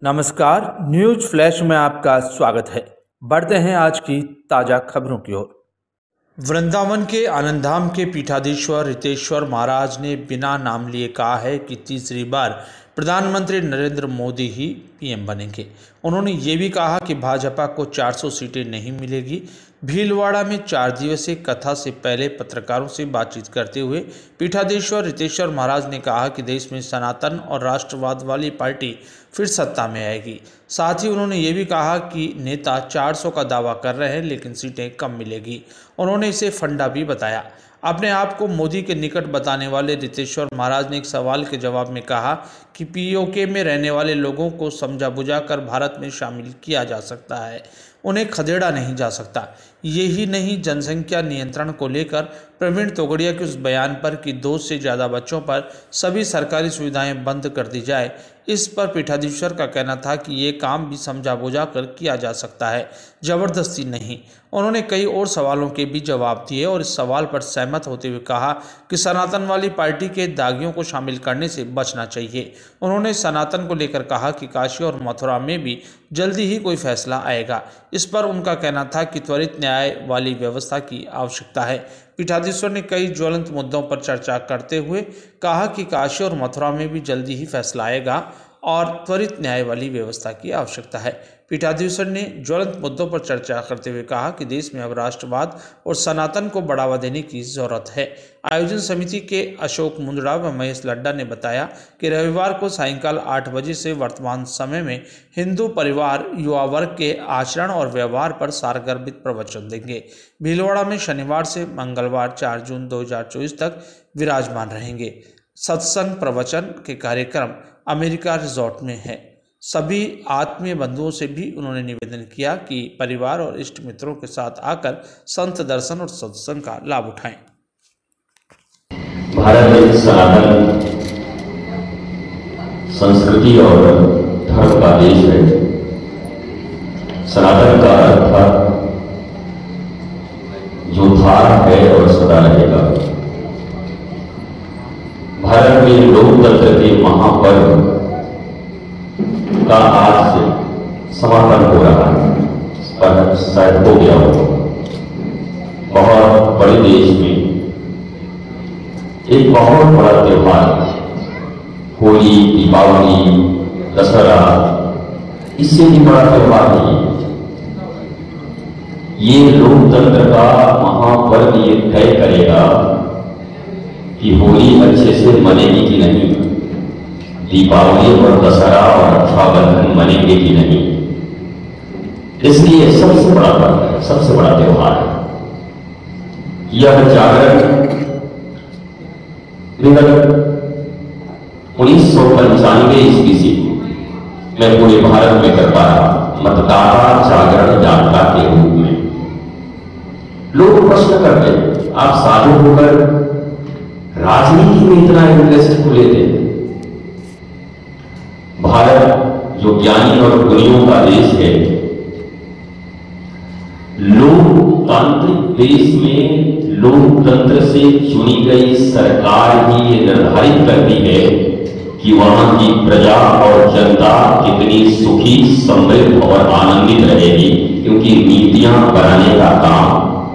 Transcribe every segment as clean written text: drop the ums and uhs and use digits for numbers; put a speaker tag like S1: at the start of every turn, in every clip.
S1: नमस्कार, news flash में आपका स्वागत है। बढ़ते हैं आज की ताज़ा खबरों की ओर। वृंदावन के आनंद धाम के पीठाधीश्वर रितेश्वर महाराज ने बिना नाम लिए कहा है कि तीसरी बार प्रधानमंत्री नरेंद्र मोदी ही पीएम बनेंगे। उन्होंने ये भी कहा कि भाजपा को 400 सीटें नहीं मिलेगी। भीलवाड़ा में 4 दिवसीय कथा से पहले पत्रकारों से बातचीत करते हुए पीठाधीश्वर रितेश्वर महाराज ने कहा कि देश में सनातन और राष्ट्रवाद वाली पार्टी फिर सत्ता में आएगी। साथ ही उन्होंने ये भी कहा कि नेता 400 का दावा कर रहे हैं लेकिन सीटें कम मिलेगी। उन्होंने इसे फंडा भी बताया। अपने आप को मोदी के निकट बताने वाले रितेश्वर महाराज ने एक सवाल के जवाब में कहा कि पीओके में रहने वाले लोगों को समझा बुझा कर भारत में शामिल किया जा सकता है, उन्हें खदेड़ा नहीं जा सकता। यही नहीं, जनसंख्या नियंत्रण को लेकर प्रवीण तोगड़िया के उस बयान पर कि 2 से ज़्यादा बच्चों पर सभी सरकारी सुविधाएं बंद कर दी जाए, इस पर पीठाधीश्वर का कहना था कि ये काम भी समझा बुझा कर किया जा सकता है, जबरदस्ती नहीं। उन्होंने कई और सवालों के भी जवाब दिए और इस सवाल पर सहमत होते हुए कहा कि सनातन वाली पार्टी के दागियों को शामिल करने से बचना चाहिए। उन्होंने सनातन को लेकर कहा कि काशी और मथुरा में भी जल्दी ही कोई फैसला आएगा। इस पर उनका कहना था कि त्वरित न्याय वाली व्यवस्था की आवश्यकता है। पीठाधीश्वर ने कई ज्वलंत मुद्दों पर चर्चा करते हुए कहा कि काशी और मथुरा में भी जल्दी ही फैसला आएगा और त्वरित न्याय वाली व्यवस्था की आवश्यकता है। पीठाधीश्वर ने ज्वलंत मुद्दों पर चर्चा करते हुए कहा कि देश में अब राष्ट्रवाद और सनातन को बढ़ावा देने की जरूरत है। आयोजन समिति के अशोक मुंदड़ा व महेश लड्डा ने बताया कि रविवार को सायंकाल 8 बजे से वर्तमान समय में हिंदू परिवार युवा वर्ग के आचरण और व्यवहार पर सारगर्भित प्रवचन देंगे। भीलवाड़ा में शनिवार से मंगलवार 4 जून 2024 तक विराजमान रहेंगे। सत्संग प्रवचन के कार्यक्रम अमेरिका रिजॉर्ट में है। सभी आत्मीय बंधुओं से भी उन्होंने निवेदन किया कि परिवार और इष्ट मित्रों के साथ आकर संत दर्शन और सत्संग का लाभ उठाएं।
S2: भारत एक सनातन संस्कृति और धर्म का देश है। सनातन का अर्थ जो था है और सदा रहेगा। भारत में लोकतंत्र के महापर्व का आज से समापन हो रहा है, पर शायद हो गया हो। बहुत बड़े देश में एक बहुत बड़ा त्योहार होली, दीपावली, दशहरा, इससे भी बड़ा त्योहार नहीं। ये लोकतंत्र का महापर्व ये तय करेगा कि होली अच्छे से मनेगी कि नहीं, दीपावली और दशहरा और रक्षाबंधन मनेंगे कि नहीं। इसलिए सबसे बड़ा पर्व है, सबसे बड़ा त्योहार है। यह जागरण 1995 ईस्वी से मैं पूरे भारत में करता रहा, मतदाता जागरण यात्रा के रूप में। लोग प्रश्न करते हैं, आप साधु होकर राजनीति में इतना इंटरेस्ट को लेते हैं। भारत जो ज्ञानी और गुणियों का देश है, लोकतांत्रिक देश में लोकतंत्र से चुनी गई सरकार ही ये निर्धारित करती है कि वहां की प्रजा और जनता कितनी सुखी, समृद्ध और आनंदित रहेगी, क्योंकि नीतियां बनाने का काम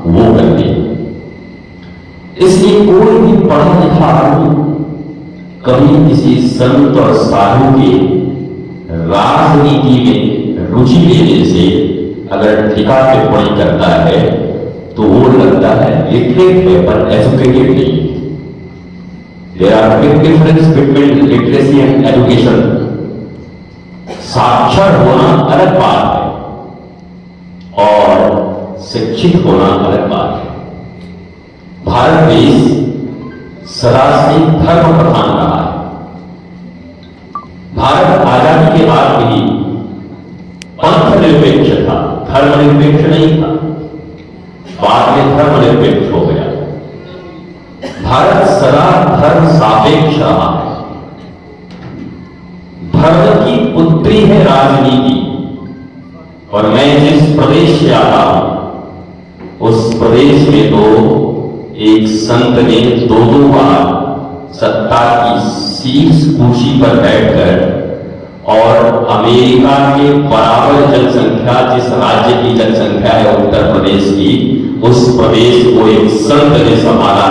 S2: वो करते हैं। इसलिए कोई भी पढ़ा लिखा आदमी कभी किसी संत और साधु के राजनीति में रुचि लेने से अगर टीका टिप्पणी करता है तो वो लगता है लिटरेट है पर एजुकेटेड नहीं। There are big difference between literacy and education. साक्षर होना अलग बात है और शिक्षित होना अलग बात है। भारत देश सदा से धर्म प्रधान रहा है। भारत आजादी के बाद भी पंथ निरपेक्ष था, धर्मनिरपेक्ष नहीं था। बाद में धर्मनिरपेक्ष हो गया। भारत सदा धर्म सापेक्ष रहा है। धर्म की पुत्री है राजनीति। और मैं जिस प्रदेश से आता हूं उस प्रदेश में तो एक संत ने 2-2 बार सत्ता की शीर्ष कुर्सी पर बैठकर और अमेरिका के बराबर जनसंख्या जिस राज्य की जनसंख्या है उत्तर प्रदेश की, उस प्रदेश को एक संत ने संभाला